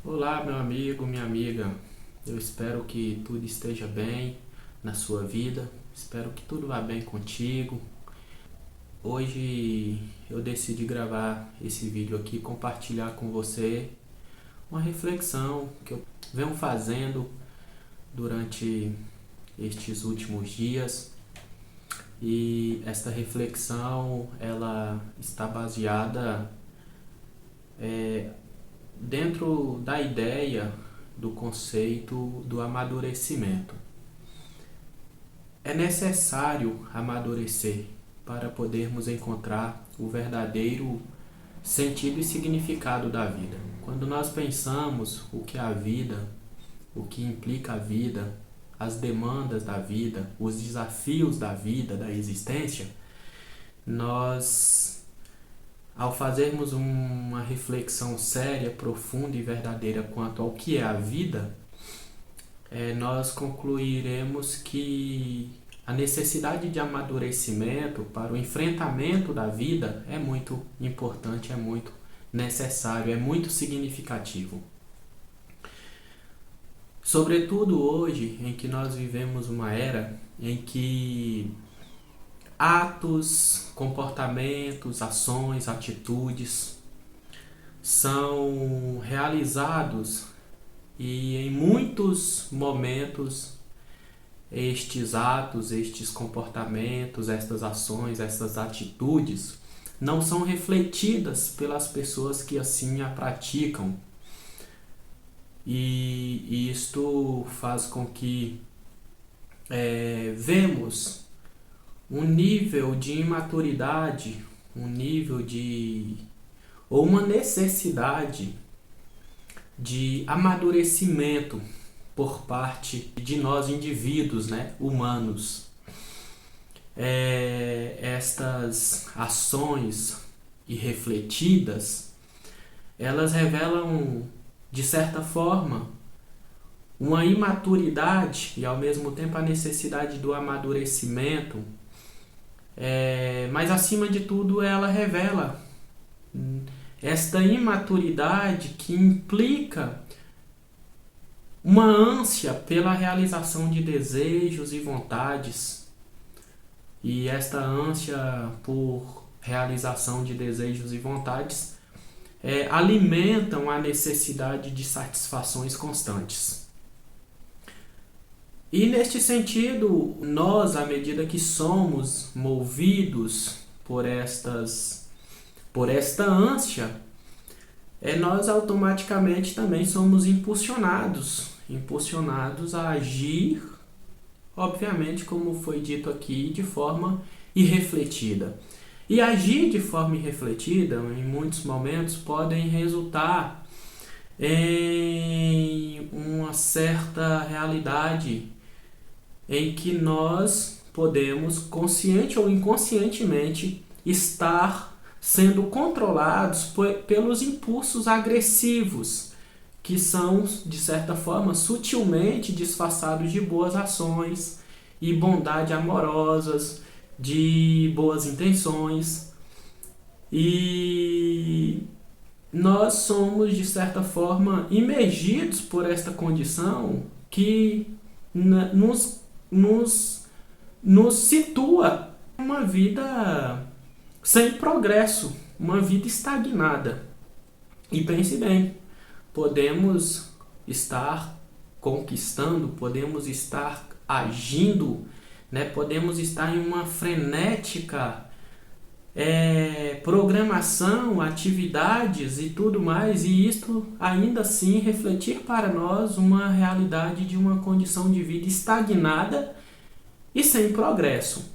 Olá, meu amigo, minha amiga. Eu espero que tudo esteja bem na sua vida. Espero que tudo vá bem contigo. Hoje eu decidi gravar esse vídeo aqui, compartilhar com você uma reflexão que eu venho fazendo durante estes últimos dias. E esta reflexão ela está baseada dentro da ideia do conceito do amadurecimento. É necessário amadurecer para podermos encontrar o verdadeiro sentido e significado da vida. Quando nós pensamos o que é a vida, o que implica a vida, as demandas da vida, os desafios da vida, da existência, nós, ao fazermos uma reflexão séria, profunda e verdadeira quanto ao que é a vida, nós concluiremos que a necessidade de amadurecimento para o enfrentamento da vida é muito importante, é muito necessário, é muito significativo. Sobretudo hoje, em que nós vivemos uma era em que atos, comportamentos, ações, atitudes são realizados e em muitos momentos estes atos, estes comportamentos, estas ações, estas atitudes não são refletidas pelas pessoas que assim a praticam. E isto faz com que vemos um nível de imaturidade, um nível de ou uma necessidade de amadurecimento por parte de nós indivíduos, humanos. Estas ações irrefletidas, elas revelam, de certa forma, uma imaturidade e ao mesmo tempo a necessidade do amadurecimento, mas acima de tudo ela revela esta imaturidade que implica uma ânsia pela realização de desejos e vontades. E esta ânsia por realização de desejos e vontades alimentam a necessidade de satisfações constantes. E neste sentido, nós, à medida que somos movidos por esta ânsia, nós automaticamente também somos impulsionados a agir, obviamente, como foi dito aqui, de forma irrefletida. E agir de forma irrefletida, em muitos momentos, podem resultar em uma certa realidade em que nós podemos, consciente ou inconscientemente, estar sendo controlados pelos impulsos agressivos, que são, de certa forma, sutilmente disfarçados de boas ações e bondade amorosas, de boas intenções. E nós somos, de certa forma, imergidos por esta condição que nos situa uma vida sem progresso, uma vida estagnada. E pense bem, podemos estar conquistando, podemos estar agindo, podemos estar em uma frenética programação, atividades e tudo mais, e isto ainda assim refletir para nós uma realidade de uma condição de vida estagnada e sem progresso.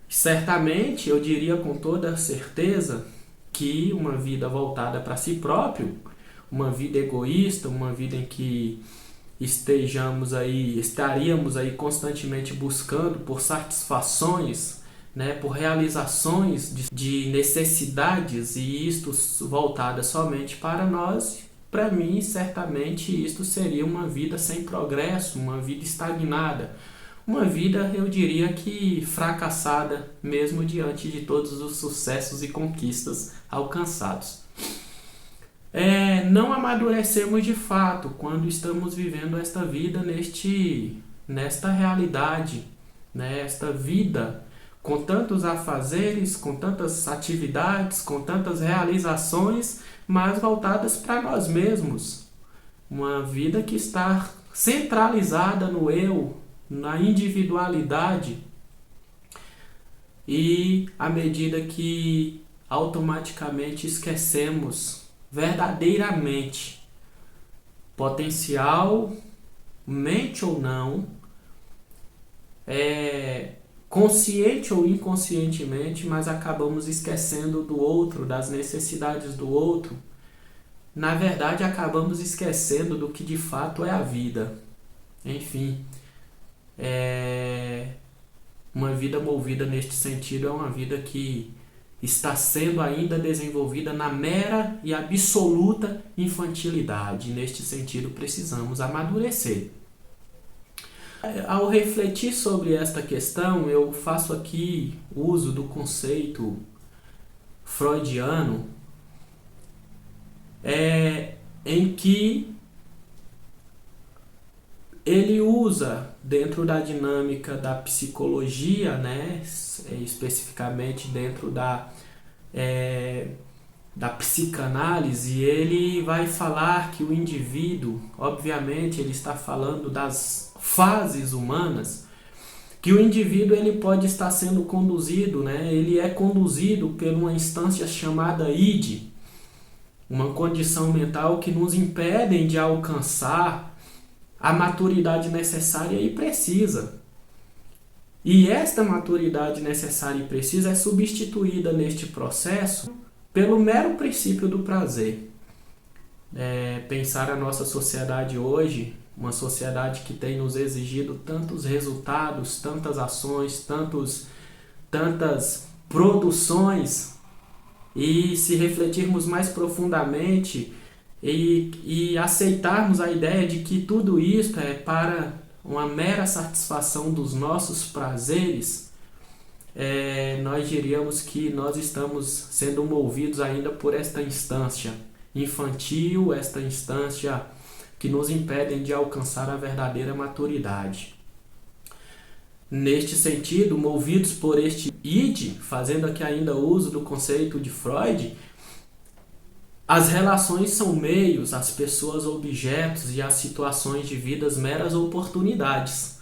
Certamente, eu diria com toda certeza que uma vida voltada para si próprio, uma vida egoísta, uma vida em que estaríamos aí constantemente buscando por satisfações, por realizações de necessidades, e isto voltada somente para nós. Para mim, certamente, isto seria uma vida sem progresso, uma vida estagnada, uma vida, eu diria que fracassada, mesmo diante de todos os sucessos e conquistas alcançados. não amadurecemos de fato quando estamos vivendo esta vida nesta realidade, né? Esta vida com tantos afazeres, com tantas atividades, com tantas realizações, mas voltadas para nós mesmos. Uma vida que está centralizada no eu, na individualidade. E à medida que automaticamente esquecemos verdadeiramente potencial, mente ou não, consciente ou inconscientemente, mas acabamos esquecendo do outro, das necessidades do outro. Na verdade, acabamos esquecendo do que de fato é a vida. Enfim, uma vida movida neste sentido é uma vida que está sendo ainda desenvolvida na mera e absoluta infantilidade. Neste sentido, precisamos amadurecer. Ao refletir sobre esta questão, eu faço aqui uso do conceito freudiano, em que ele usa, dentro da dinâmica da psicologia, né, especificamente dentro da psicanálise, ele vai falar que o indivíduo, obviamente ele está falando das fases humanas, que o indivíduo ele pode estar sendo conduzido, né, ele é conduzido por uma instância chamada id, uma condição mental que nos impede de alcançar a maturidade necessária e precisa. E esta maturidade necessária e precisa é substituída neste processo pelo mero princípio do prazer. Pensar a nossa sociedade hoje, uma sociedade que tem nos exigido tantos resultados, tantas ações, tantas produções, e se refletirmos mais profundamente e aceitarmos a ideia de que tudo isto é para uma mera satisfação dos nossos prazeres, nós diríamos que nós estamos sendo movidos ainda por esta instância infantil, esta instância que nos impede de alcançar a verdadeira maturidade. Neste sentido, movidos por este id, fazendo aqui ainda uso do conceito de Freud, as relações são meios, as pessoas objetos e as situações de vidas meras oportunidades.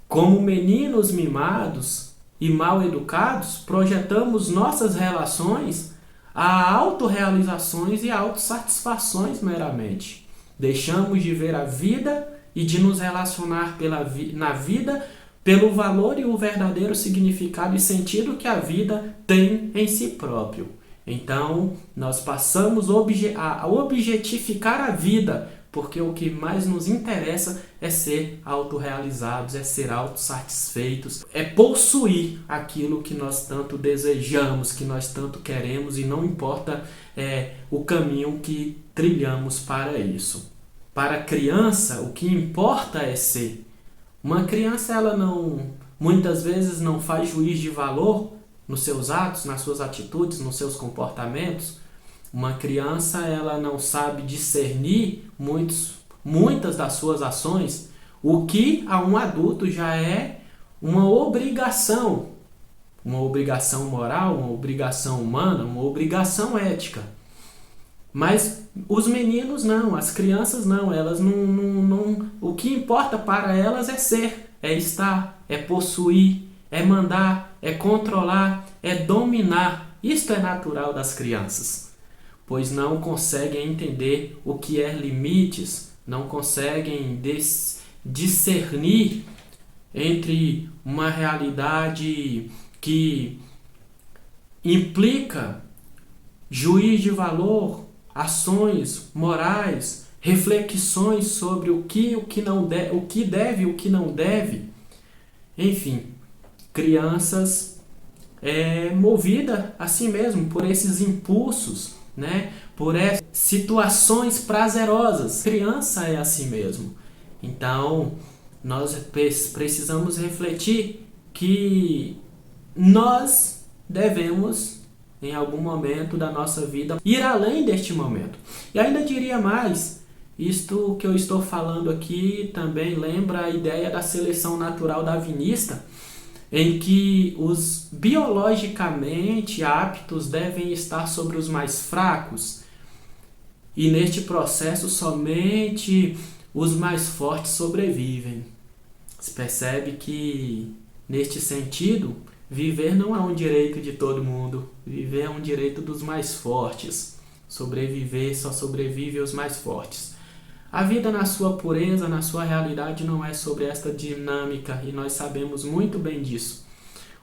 Como meninos mimados e mal educados, projetamos nossas relações a autorrealizações e autossatisfações meramente. Deixamos de ver a vida e de nos relacionar na vida pelo valor e o verdadeiro significado e sentido que a vida tem em si próprio. Então, nós passamos a objetificar a vida, porque o que mais nos interessa é ser autorrealizados, é ser autossatisfeitos, é possuir aquilo que nós tanto desejamos, que nós tanto queremos, e não importa o caminho que trilhamos para isso. Para a criança, o que importa é ser. Uma criança, ela muitas vezes não faz juízo de valor nos seus atos, nas suas atitudes, nos seus comportamentos. Uma criança, ela não sabe discernir muitas das suas ações, o que a um adulto já é uma obrigação moral, uma obrigação humana, uma obrigação ética. Mas os meninos não, as crianças não, elas não, o que importa para elas é ser, é estar, é possuir, é mandar, é controlar, é dominar. Isto é natural das crianças, pois não conseguem entender o que é limites, não conseguem discernir entre uma realidade que implica juízo de valor, ações morais, reflexões sobre o que deve e o que não deve. Enfim, crianças movida assim mesmo por esses impulsos, né? Por essas situações prazerosas. Criança é assim mesmo. Então, nós precisamos refletir que nós devemos em algum momento da nossa vida, ir além deste momento. E ainda diria mais, isto que eu estou falando aqui também lembra a ideia da seleção natural darwinista, em que os biologicamente aptos devem estar sobre os mais fracos, e neste processo somente os mais fortes sobrevivem. Se percebe que, neste sentido, viver não é um direito de todo mundo, viver é um direito dos mais fortes. Sobreviver só sobrevive os mais fortes. A vida na sua pureza, na sua realidade, não é sobre esta dinâmica e nós sabemos muito bem disso.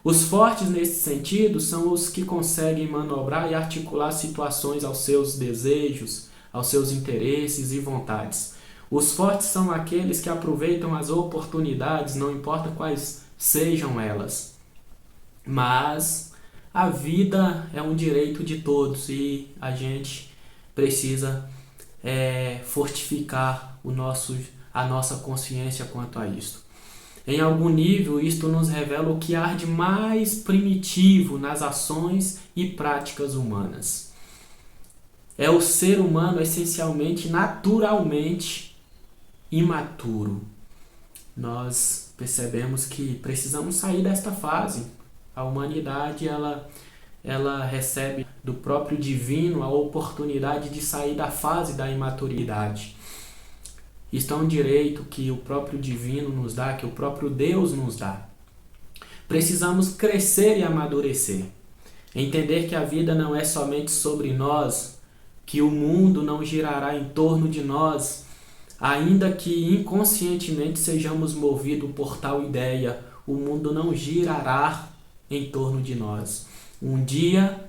Os fortes nesse sentido são os que conseguem manobrar e articular situações aos seus desejos, aos seus interesses e vontades. Os fortes são aqueles que aproveitam as oportunidades, não importa quais sejam elas. Mas a vida é um direito de todos e a gente precisa fortificar a nossa consciência quanto a isto. Em algum nível, isto nos revela o que há de mais primitivo nas ações e práticas humanas. É o ser humano essencialmente, naturalmente imaturo. Nós percebemos que precisamos sair desta fase. A humanidade ela recebe do próprio divino a oportunidade de sair da fase da imaturidade. Isto é um direito que o próprio divino nos dá, que o próprio Deus nos dá. Precisamos crescer e amadurecer. Entender que a vida não é somente sobre nós, que o mundo não girará em torno de nós, ainda que inconscientemente sejamos movidos por tal ideia, o mundo não girará em torno de nós. Um dia,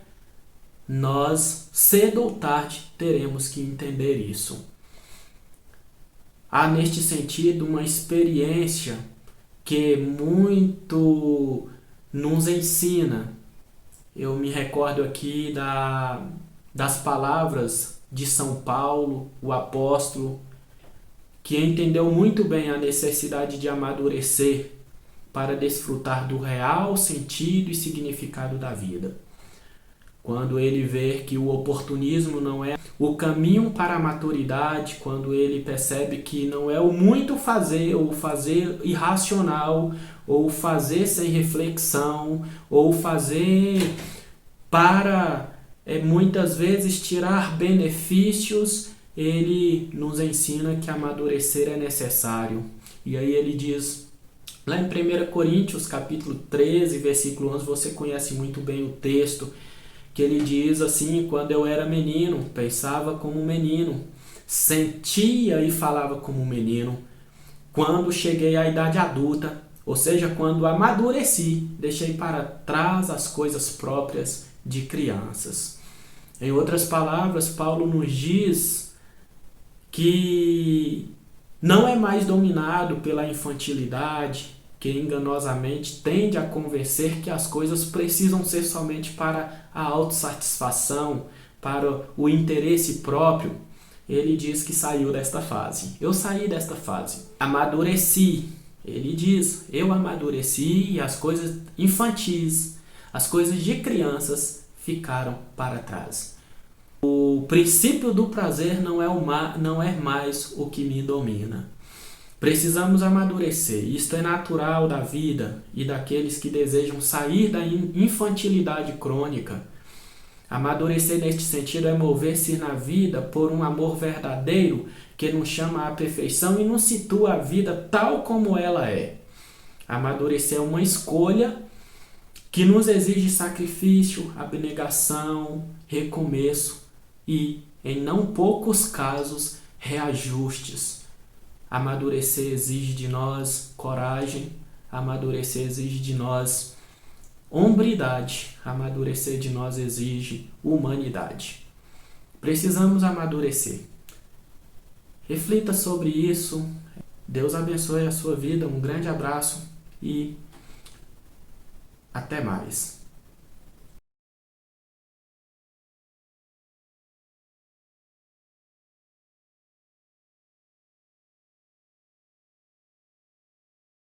nós, cedo ou tarde, teremos que entender isso. Há neste sentido uma experiência que muito nos ensina. Eu me recordo aqui das palavras de São Paulo, o apóstolo, que entendeu muito bem a necessidade de amadurecer para desfrutar do real sentido e significado da vida. Quando ele vê que o oportunismo não é o caminho para a maturidade, quando ele percebe que não é o muito fazer, ou fazer irracional, ou fazer sem reflexão, ou fazer para muitas vezes tirar benefícios, ele nos ensina que amadurecer é necessário. E aí ele diz, lá em 1 Coríntios, capítulo 13, versículo 11, você conhece muito bem o texto, que ele diz assim: quando eu era menino, pensava como um menino, sentia e falava como um menino. Quando cheguei à idade adulta, ou seja, quando amadureci, deixei para trás as coisas próprias de crianças. Em outras palavras, Paulo nos diz que não é mais dominado pela infantilidade, que enganosamente tende a convencer que as coisas precisam ser somente para a autossatisfação, para o interesse próprio. Ele diz que saiu desta fase. Eu saí desta fase. Amadureci. Ele diz, eu amadureci e as coisas infantis, as coisas de crianças ficaram para trás. O princípio do prazer não é mais o que me domina. Precisamos amadurecer. Isto é natural da vida e daqueles que desejam sair da infantilidade crônica. Amadurecer neste sentido é mover-se na vida por um amor verdadeiro que nos chama à perfeição e nos situa a vida tal como ela é. Amadurecer é uma escolha que nos exige sacrifício, abnegação, recomeço e, em não poucos casos, reajustes. Amadurecer exige de nós coragem, amadurecer exige de nós hombridade, amadurecer de nós exige humanidade. Precisamos amadurecer. Reflita sobre isso. Deus abençoe a sua vida. Um grande abraço e até mais.